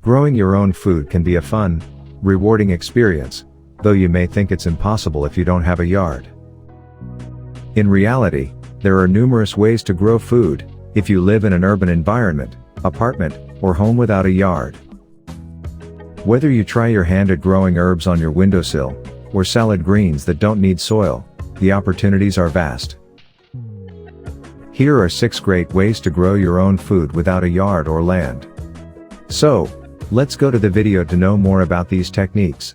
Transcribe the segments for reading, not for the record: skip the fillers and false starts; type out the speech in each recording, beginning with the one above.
Growing your own food can be a fun, rewarding experience, though you may think it's impossible if you don't have a yard. In reality, there are numerous ways to grow food, if you live in an urban environment, apartment, or home without a yard. Whether you try your hand at growing herbs on your windowsill, or salad greens that don't need soil, the opportunities are vast. Here are 6 great ways to grow your own food without a yard or land. So, let's go to the video to know more about these techniques.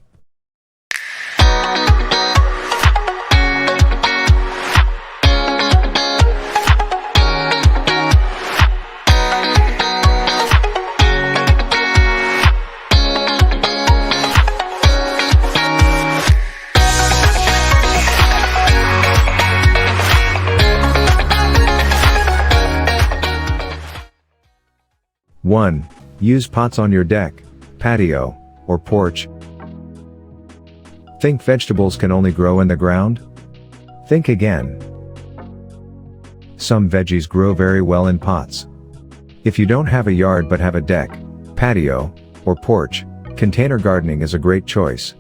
One. Use pots on your deck, patio, or porch. Think vegetables can only grow in the ground? Think again. Some veggies grow very well in pots. If you don't have a yard but have a deck, patio, or porch, container gardening is a great choice.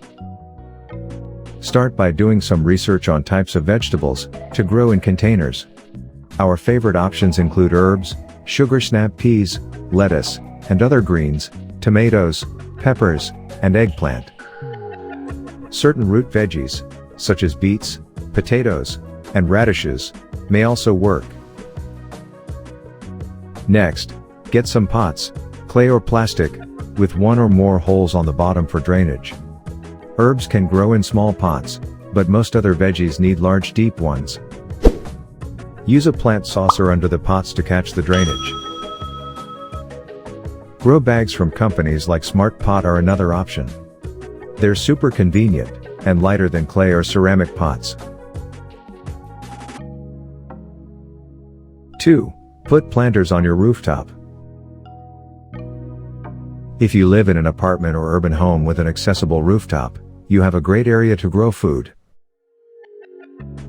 Start by doing some research on types of vegetables to grow in containers. Our favorite options include herbs, sugar snap peas, lettuce, and other greens, tomatoes, peppers, and eggplant. Certain root veggies, such as beets, potatoes, and radishes, may also work. Next, get some pots, clay or plastic, with 1 or more holes on the bottom for drainage. Herbs can grow in small pots, but most other veggies need large deep ones. Use a plant saucer under the pots to catch the drainage. Grow bags from companies like Smart Pot are another option. They're super convenient, and lighter than clay or ceramic pots. 2. Put planters on your rooftop. If you live in an apartment or urban home with an accessible rooftop, you have a great area to grow food.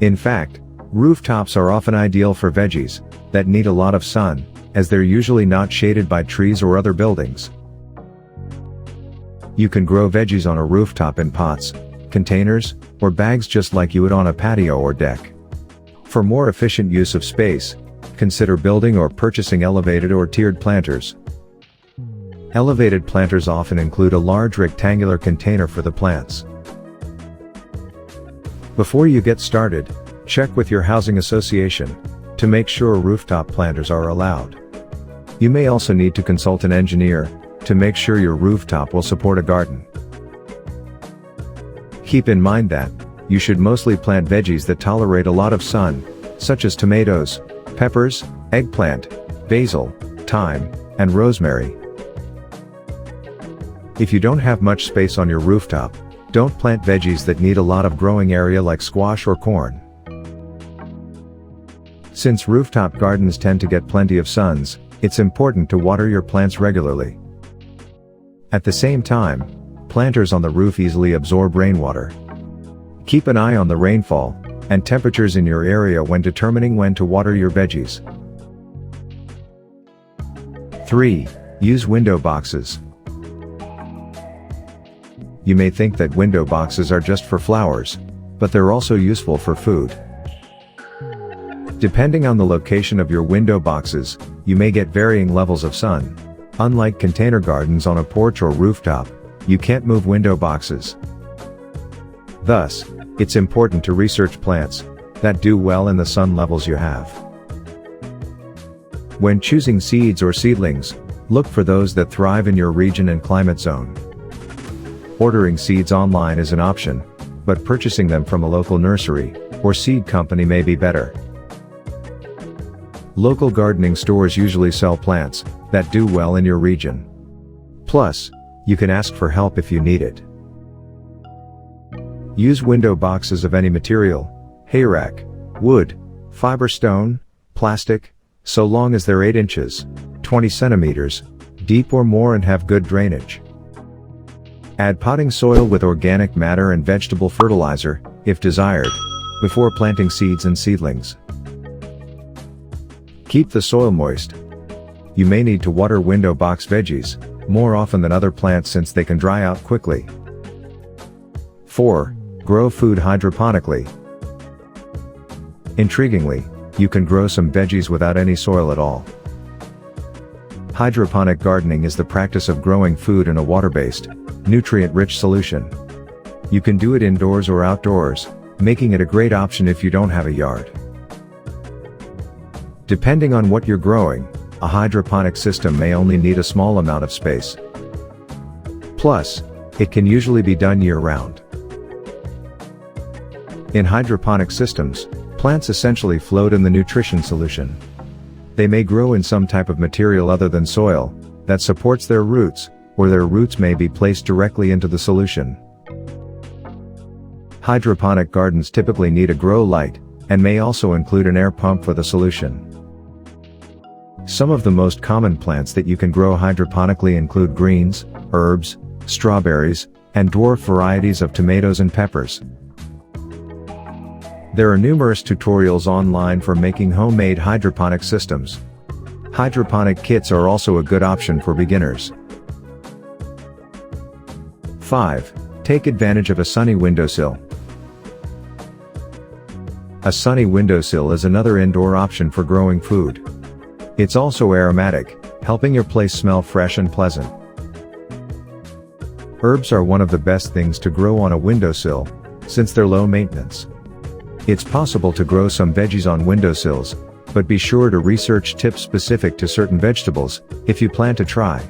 In fact, rooftops are often ideal for veggies that need a lot of sun, as they're usually not shaded by trees or other buildings. You can grow veggies on a rooftop in pots, containers, or bags just like you would on a patio or deck. For more efficient use of space, consider building or purchasing elevated or tiered planters. Elevated planters often include a large rectangular container for the plants. Before you get started, check with your housing association to make sure rooftop planters are allowed. You may also need to consult an engineer to make sure your rooftop will support a garden. Keep in mind that you should mostly plant veggies that tolerate a lot of sun, such as tomatoes, peppers, eggplant, basil, thyme, and rosemary. If you don't have much space on your rooftop, don't plant veggies that need a lot of growing area like squash or corn. Since rooftop gardens tend to get plenty of suns, it's important to water your plants regularly. At the same time, planters on the roof easily absorb rainwater. Keep an eye on the rainfall and temperatures in your area when determining when to water your veggies. 3. Use window boxes. You may think that window boxes are just for flowers, but they're also useful for food. Depending on the location of your window boxes, you may get varying levels of sun. Unlike container gardens on a porch or rooftop, you can't move window boxes. Thus, it's important to research plants that do well in the sun levels you have. When choosing seeds or seedlings, look for those that thrive in your region and climate zone. Ordering seeds online is an option, but purchasing them from a local nursery or seed company may be better. Local gardening stores usually sell plants that do well in your region. Plus, you can ask for help if you need it. Use window boxes of any material, hayrack, wood, fiber stone, plastic, so long as they're 8 inches, 20 centimeters, deep or more and have good drainage. Add potting soil with organic matter and vegetable fertilizer, if desired, before planting seeds and seedlings. Keep the soil moist. You may need to water window box veggies more often than other plants since they can dry out quickly. 4. Grow food hydroponically. Intriguingly, you can grow some veggies without any soil at all. Hydroponic gardening is the practice of growing food in a water-based, nutrient-rich solution. You can do it indoors or outdoors, making it a great option if you don't have a yard. Depending on what you're growing, a hydroponic system may only need a small amount of space. Plus, it can usually be done year-round. In hydroponic systems, plants essentially float in the nutrition solution. They may grow in some type of material other than soil that supports their roots, or their roots may be placed directly into the solution. Hydroponic gardens typically need a grow light, and may also include an air pump for the solution. Some of the most common plants that you can grow hydroponically include greens, herbs, strawberries, and dwarf varieties of tomatoes and peppers. There are numerous tutorials online for making homemade hydroponic systems. Hydroponic kits are also a good option for beginners. 5. Take advantage of a sunny windowsill. A sunny windowsill is another indoor option for growing food. It's also aromatic, helping your place smell fresh and pleasant. Herbs are one of the best things to grow on a windowsill, since they're low maintenance. It's possible to grow some veggies on windowsills, but be sure to research tips specific to certain vegetables, if you plan to try.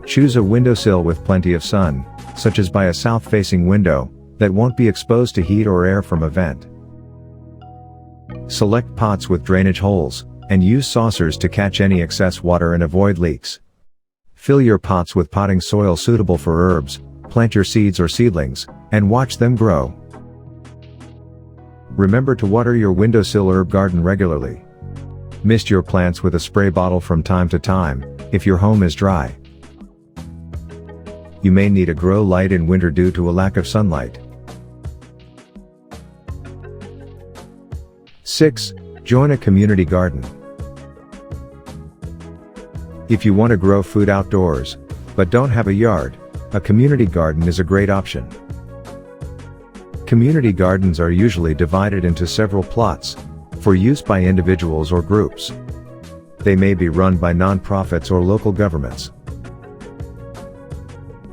Choose a windowsill with plenty of sun, such as by a south-facing window, that won't be exposed to heat or air from a vent. Select pots with drainage holes, and use saucers to catch any excess water and avoid leaks. Fill your pots with potting soil suitable for herbs, plant your seeds or seedlings, and watch them grow. Remember to water your windowsill herb garden regularly. Mist your plants with a spray bottle from time to time, if your home is dry. You may need a grow light in winter due to a lack of sunlight. 6. Join a community garden. If you want to grow food outdoors, but don't have a yard, a community garden is a great option. Community gardens are usually divided into several plots, for use by individuals or groups. They may be run by nonprofits or local governments.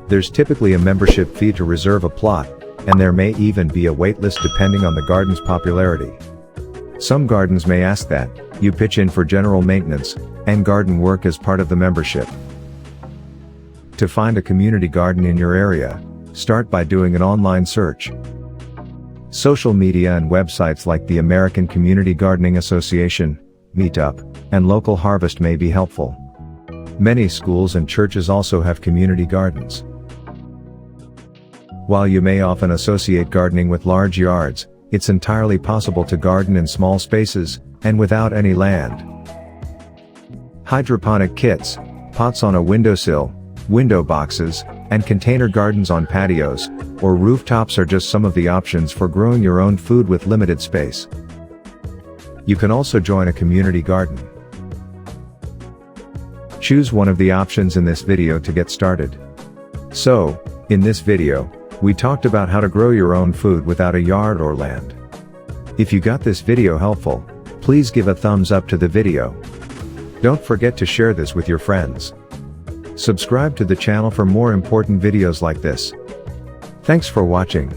There's typically a membership fee to reserve a plot, and there may even be a wait list depending on the garden's popularity. Some gardens may ask that you pitch in for general maintenance and garden work as part of the membership. To find a community garden in your area, start by doing an online search. Social media and websites like the American Community Gardening Association, Meetup, and Local Harvest may be helpful. Many schools and churches also have community gardens. While you may often associate gardening with large yards, it's entirely possible to garden in small spaces, and without any land. Hydroponic kits, pots on a windowsill, window boxes, and container gardens on patios or rooftops are just some of the options for growing your own food with limited space. You can also join a community garden. Choose one of the options in this video to get started. So, in this video, we talked about how to grow your own food without a yard or land. If you got this video helpful, please give a thumbs up to the video. Don't forget to share this with your friends. Subscribe to the channel for more important videos like this. Thanks for watching.